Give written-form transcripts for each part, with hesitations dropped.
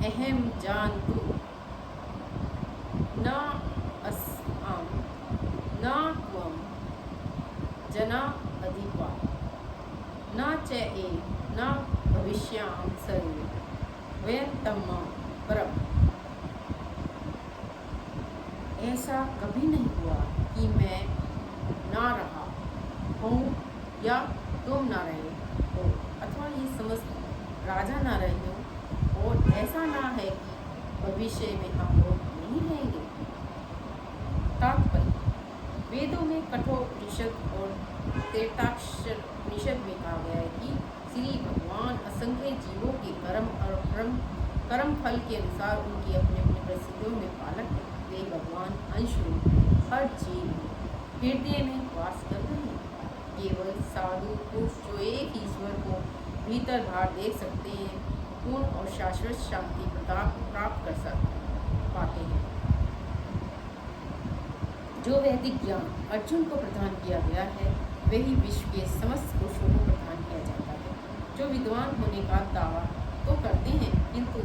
अहम जान तू न अस्आम न त्वम जना अधिपा न च ए न भविष्याम सर्वे वयंतम परम। ऐसा कभी नहीं हुआ कि मैं ना रहा हूँ या तुम ना रहे हो अथवा ये समस्त राजा ना रहे हो, और ऐसा ना है कि भविष्य में हम लोग नहीं रहेंगे। तात्पर्य, वेदों में कठोपनिषद और तेताक्षर में कहा गया है कि श्री भगवान असंख्य जीवों के कर्म फल के अनुसार उनकी अपने अपने परिस्थितियों में पालक है। वे भगवान अंशरूप हर जीव हृदय में वास कर रहे हैं। केवल साधु पुरुष जो एक ईश्वर को भीतर बाहर देख सकते हैं, पूर्ण और शाश्वत शांति प्राप्त कर पाते हैं। जो वैदिक ज्ञान अर्जुन को प्रदान किया गया है, वही विश्व के समस्त पुरुषों को प्रदान किया जाता है। जो विद्वान होने का दावा तो करते हैं, किंतु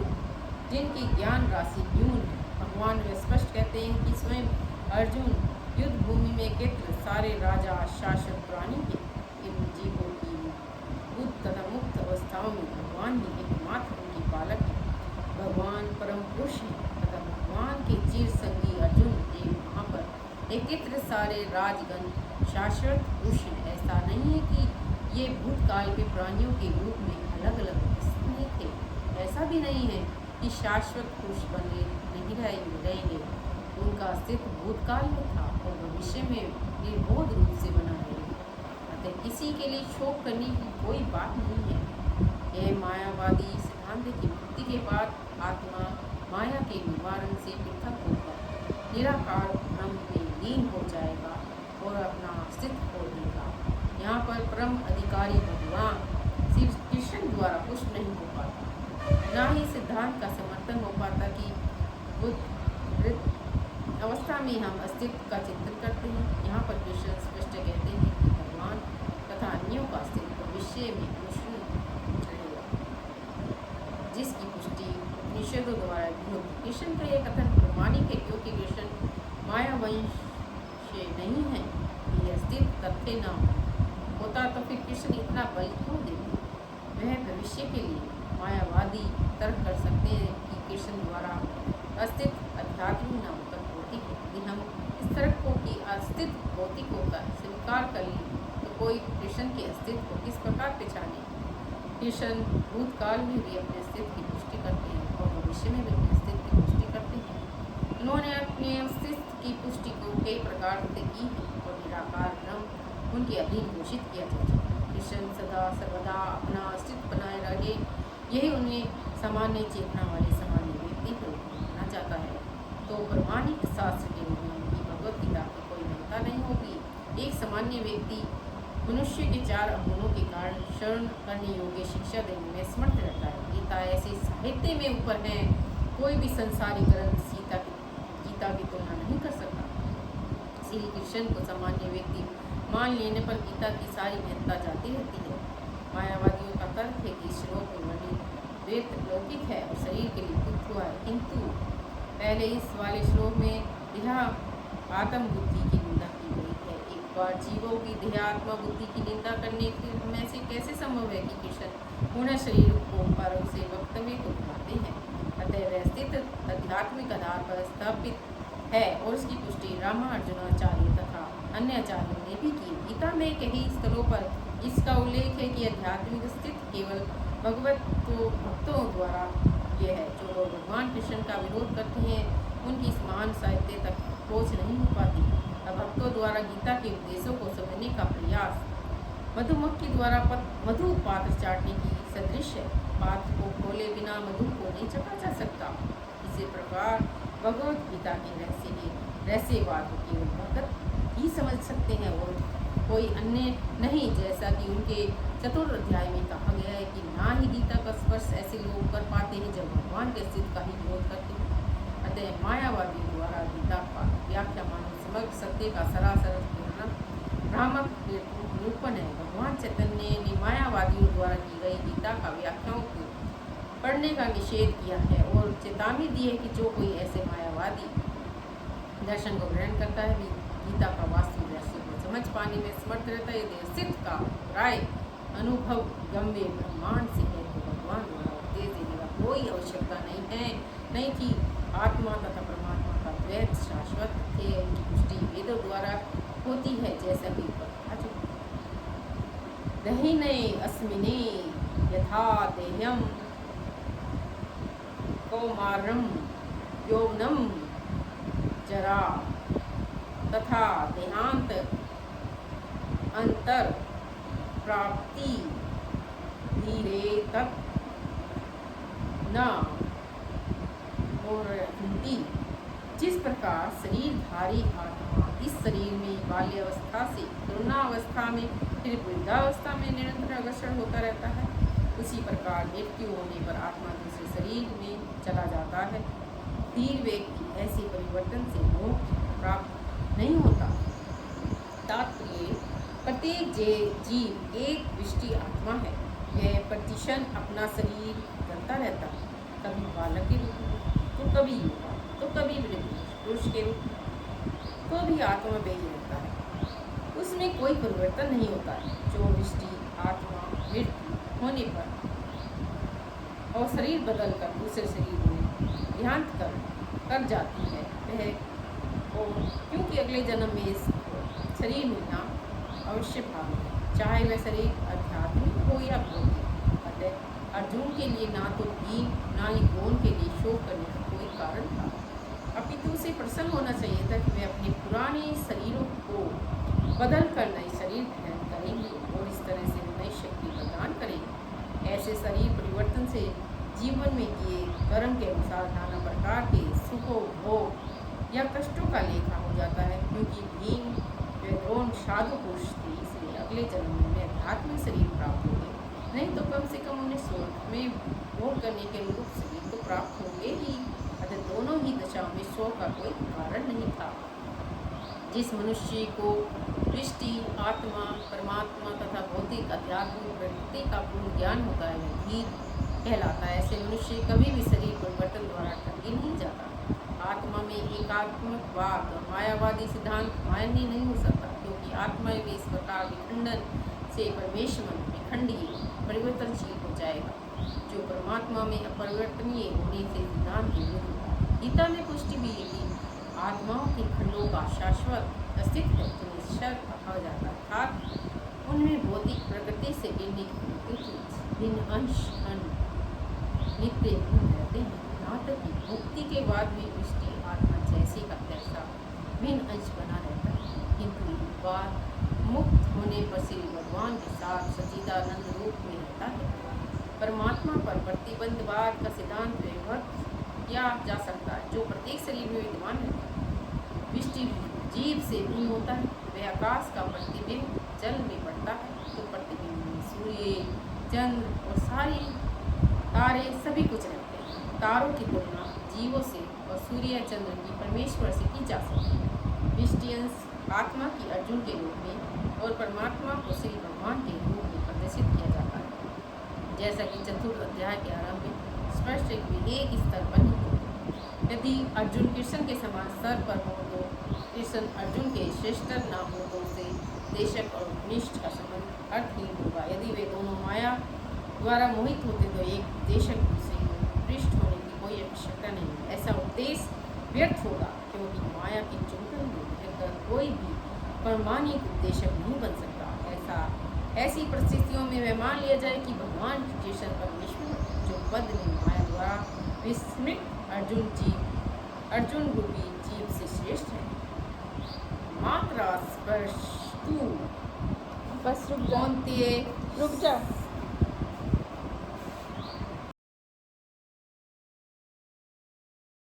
जिनकी ज्ञान राशि न्यून है, भगवान वे स्पष्ट कहते हैं कि स्वयं अर्जुन युद्ध भूमि में कितने सारे राजा शासक प्राणी हैं। इन जीवों की बुद्ध तथा मुक्त अवस्थाओं में भगवान ही एकमात्र उनकी पालक है। भगवान परम पुरुष है तथा भगवान के चिर संगी अर्जुन एवं वहाँ पर एकत्र सारे राजगण शाश्वत पुरुष हैं। ऐसा नहीं है कि ये भूतकाल के प्राणियों के रूप में अलग अलग नहीं थे। ऐसा भी नहीं है कि शाश्वत पुरुष बने नहीं रहेंगे। उनका अस्तित्व भूतकाल में था और भविष्य में निर्बोध रूप से बना रहेगा। अतः किसी के लिए शोक करने की कोई बात नहीं है। यह मायावादी सिद्धांत की मुक्ति के बाद आत्मा माया के निवारण से पृथक होकर निराकार ब्रह्म में लीन हो जाएगा और अपना अस्तित्व खो देगा। यहाँ पर परम अधिकारी भगवान श्री कृष्ण द्वारा पुष्ट नहीं हो पाता, न ही सिद्धांत का समर्थन हो पाता कि बुद्ध अवस्था में हम अस्तित्व का चिंतन करते हैं। यहाँ पर कृष्ण स्पष्ट कहते हैं कि भगवान तथा अन्यों का अस्तित्व भविष्य में रहेगा, जिसकी पुष्टि उपनिषदों द्वारा भी होती। कृष्ण का यह कथन प्रमाणिक है, क्योंकि कृष्ण मायावंश नहीं है। यह अस्तित्व तथ्य न होता तो फिर कृष्ण इतना बल क्यों देते? वह भविष्य के लिए मायावादी तर्क कर सकते हैं कि कृष्ण द्वारा अस्तित्व आध्यात्मिक न होकर भौतिक है। यदि हम इस तर्क को कि अस्तित्व भौतिक होकर स्वीकार कर लें, तो कोई कृष्ण के अस्तित्व को किस प्रकार पहचाने? कृष्ण भूतकाल में भी अपने अस्तित्व की पुष्टि करते हैं और भविष्य में भी अपने अस्तित्व की पुष्टि करते हैं। उन्होंने अपने अस्तित्व की पुष्टि को कई प्रकार से की है और निराकार ब्रह्म उनके अधीन घोषित किया जाता है। कृष्ण सदा सर्वदा अपना अस्तित्व बनाए रहे, यही उन्हें सामान्य चेतना वाले सामान्य व्यक्ति को माना जाता है। तो प्रमाणिक शास्त्र के रूप में उनकी भगवत गीता की कोई महत्ता नहीं होगी। एक सामान्य व्यक्ति मनुष्य के 4 अवगुणों के कारण शरण करने योग्य शिक्षा देने में समर्थ रहता है। गीता ऐसे साहित्य में ऊपर है, कोई भी संसारी ग्रंथ गीता की तुलना नहीं कर सकता। श्री कृष्ण को सामान्य व्यक्ति मान लेने पर गीता की सारी महत्ता जाती रहती है। मायावादियों का तर्क है कि श्लोक में वर्णित द्वैत लौकिक है और शरीर के लिए तुच्छ हुआ है, किंतु पहले इस वाले श्लोक में देहा आत्म बुद्धि की निंदा की गई है। एक बार जीवों की देहात्मा बुद्धि की निंदा करने में से कैसे संभव है कि कृष्ण पूर्ण शरीर को पर से वक्त में तो उठाते हैं। अतः वह स्थित आध्यात्मिक आधार पर स्थापित है और उसकी पुष्टि रामार्जुनाचार्य तथा अन्य आचार्यों ने भी की। गीता में कई स्थलों पर इसका उल्लेख है कि आध्यात्मिक अस्तित्व केवल भक्तों द्वारा यह है। जो लोग भगवान कृष्ण का विरोध करते हैं, उनकी इस महान साहित्य तक पहुँच नहीं हो पाती। अब भक्तों द्वारा गीता के उपदेशों को समझने का प्रयास मधुमक्खी द्वारा मधु पात्र चाटने की सदृश है। पात्र को खोले बिना मधु को नहीं चखा जा सकता। इसी प्रकार भगवत गीता के रहस्यवाद को केवल भगत ही समझ सकते हैं और कोई अन्य नहीं, जैसा कि उनके 4 अध्याय में कहा गया है कि ना ही गीता का स्पर्श ऐसे लोग कर पाते हैं जब भगवान के अस्तित्व का ही विरोध करते हैं। अतः मायावादी द्वारा गीता का व्याख्या मानव समग्र सत्य का सरासर भ्रामक निरूपण है। भगवान चैतन्य ने मायावादियों द्वारा की गई गीता का व्याख्याओं को पढ़ने का निषेध किया है और चेतावनी दी है कि जो कोई ऐसे मायावादी दर्शन को ग्रहण करता है गीता का वास्तविक दर्शन को समझ पाने में समर्थ रहता है। यदि सिद्ध का राय अनुभव गम्य ब्रह्मांड से है तो भगवान द्वारा उपदेश देने का कोई आवश्यकता नहीं है। नहीं कि आत्मा तथा परमात्मा का द्वैत शाश्वत थे, उनकी पुष्टि वेदों द्वारा होती है, जैसा कि दहीने अस्मिने यथा देह्यम कौमारम यौवनम जरा तथा देहांत अंतर प्राप्ति धीरे तत् न मोरहन्ति। जिस प्रकार शरीरधारी आत्मा इस शरीर में बाल्यावस्था से तरुणावस्था में फिर वृद्धावस्था में निरंतर अग्रसर होता रहता है, उसी प्रकार मृत्यु होने पर आत्मा दूसरे शरीर में चला जाता है। धीर व्यक्ति ऐसे परिवर्तन से मोक्ष प्राप्त नहीं होता। तात्पर्य प्रत्येक जीव एक विष्टि आत्मा है। यह प्रतिक्षण अपना शरीर करता रहता है, कभी बालक के रूप में तो कभी युवा तो कभी वृद्ध पुरुष के रूप में, तो भी आत्मा बेही रहता है, उसमें कोई परिवर्तन नहीं होता है। जो विष्टि आत्मा मृत्यु होने पर और शरीर बदलकर दूसरे शरीर में देहांत कर जाती है वह, और क्योंकि अगले जन्म में इस शरीर मिलना अवश्य भावी है, चाहे वह शरीर आध्यात्मिक हो या भौतिक। अतः अर्जुन के लिए ना तो भीम ना ही द्रोण के लिए शोक करने का कोई कारण था, अपितु उसे प्रसन्न होना चाहिए था कि वे अपने पुराने शरीरों को बदल कर नए शरीर धारण करेंगे और इस तरह से नई शक्ति प्रदान करेंगे। ऐसे शरीर परिवर्तन से जीवन में किए कर्म के अनुसार नाना प्रकार के सुखों भोग या कष्टों का लेखा हो जाता है। क्योंकि भीम वे द्रोण साधु पुरुष थे, इसलिए अगले जन्म में आध्यात्मिक शरीर प्राप्त हो गए, नहीं तो कम से कम उन्हें स्वर्ग में भोग करने के अनुरूप शरीर तो प्राप्त होंगे ही। अतः दोनों ही दशाओं में शोक का कोई कारण नहीं था। जिस मनुष्य को दृष्टि आत्मा परमात्मा तथा भौतिक आध्यात्मिक प्रकृति का पूर्ण ज्ञान होता है वह धीर कहलाता है। ऐसे मनुष्य कभी भी शरीर परिवर्तन द्वारा ठगी नहीं जाता। आत्मा में एकात्मकवाद और मायावादी सिद्धांत मान्य नहीं हो सकता, क्योंकि आत्मा में इस प्रकार विखंडन से परमेश्वर में खंडीय परिवर्तनशील हो जाएगा, जो परमात्मा में अपरिवर्तनीय होने से सिद्धांत के विरुद्ध है। गीता में पुष्टि भी है कि आत्माओं के खंडों का शाश्वत अस्तित्व है, जो ईश्वर कहा जाता है, अर्थात उनमें भौतिक प्रकृति से भिन्न भिन्न अंश नित्य रहते हैं। यहाँ तक कि मुक्ति के बाद भी दृष्टि आत्मा जैसे का तैसा भिन्न अंश बना रहता है, किंतु एक बार मुक्त होने पर श्री भगवान के साथ सच्चिदानंद रूप में रहता है। परमात्मा पर प्रतिबंधवाद का सिद्धांत व्यवहार किया जा सकता है, जो प्रत्येक शरीर में विद्यमान रहता है। दृष्टि जीव से भिन्न होता है। वह आकाश का प्रतिबिंब जल में पड़ता है, तो प्रतिबिंब में सूर्य चंद्र और सारे तारे सभी कुछ रहते हैं। तारों की तुलना जीवों से और सूर्य चंद्र की परमेश्वर से की जा सकती है। दृष्टि अंश आत्मा की अर्जुन के रूप में और परमात्मा को श्री भगवान के रूप में प्रदर्शित किया जाता है, जैसा कि चतुर्थ अध्याय के आरंभ में स्पष्ट एक विवेक स्तर पर निकलता। यदि अर्जुन कृष्ण के समान स्तर पर हो तो कृष्ण अर्जुन के श्रेष्ठ न हो तो उसे देशक और निष्ठ का संबंध अर्थहीन होगा। यदि वे दोनों माया द्वारा मोहित होते तो एक देशक दूसरे को पृष्ठ होने की कोई आवश्यकता नहीं है। ऐसा उपदेश व्यर्थ होगा, क्योंकि माया के चिंतन में रहकर कोई भी प्रामाणिक उपदेशक नहीं बन सकता। ऐसी परिस्थितियों में वह मान लिया जाए कि भगवान कृष्ण परमेश्वर जो पद में माया द्वारा विस्मृत अर्जुन रूपी जीव से श्रेष्ठ है। मात्रा स्पर्श तू बस रुक जा।